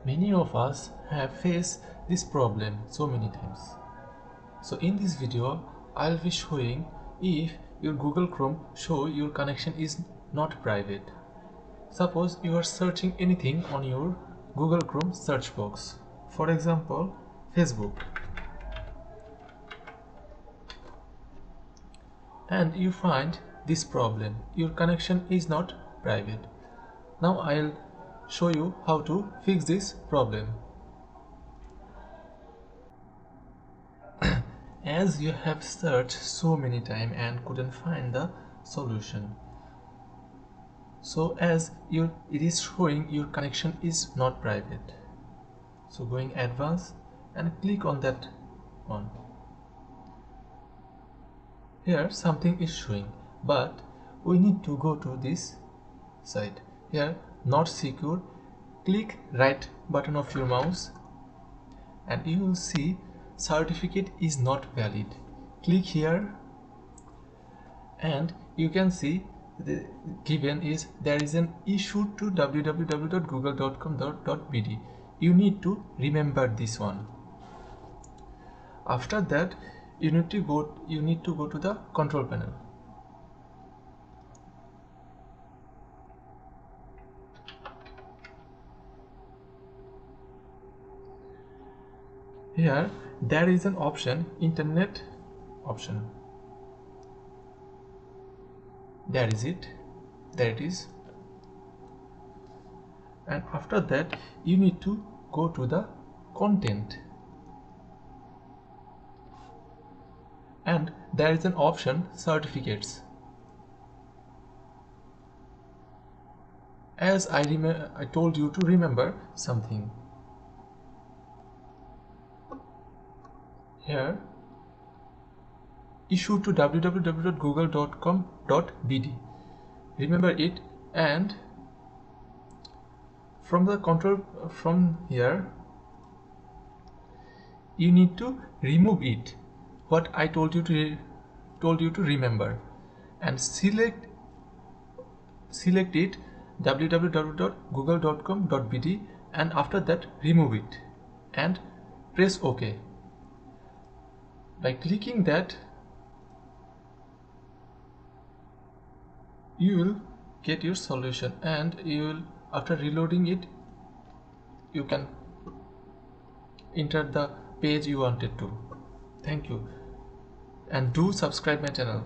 Many of us have faced this problem so many times. So in this video, I'll be showing if your Google Chrome show your connection is not private. Suppose you are searching anything on your Google Chrome search box. For example, Facebook. And you find this problem. Your connection is not private. Now I'll show you how to fix this problem. As you have searched so many times and couldn't find the solution, so as it is showing your connection is not private, so going advanced and click on that one. Here something is showing, but we need to go to this site. Here not secure, click right button of your mouse and you will see certificate is not valid. Click here and you can see the given is there is an issue to www.google.com.bd. You need to remember this one. After that you need to go to the control panel. Here there is an option, internet option. There is it, there it is. And after that you need to go to the content and there is an option certificates. As I told you to remember something. Here issue to www.google.com.bd. remember it, and from the control from here you need to remove it, what I told you to remember, and select it www.google.com.bd and after that remove it and press OK. By clicking that you will get your solution, and you will, after reloading it, you can enter the page you wanted to. Thank you, and do subscribe my channel.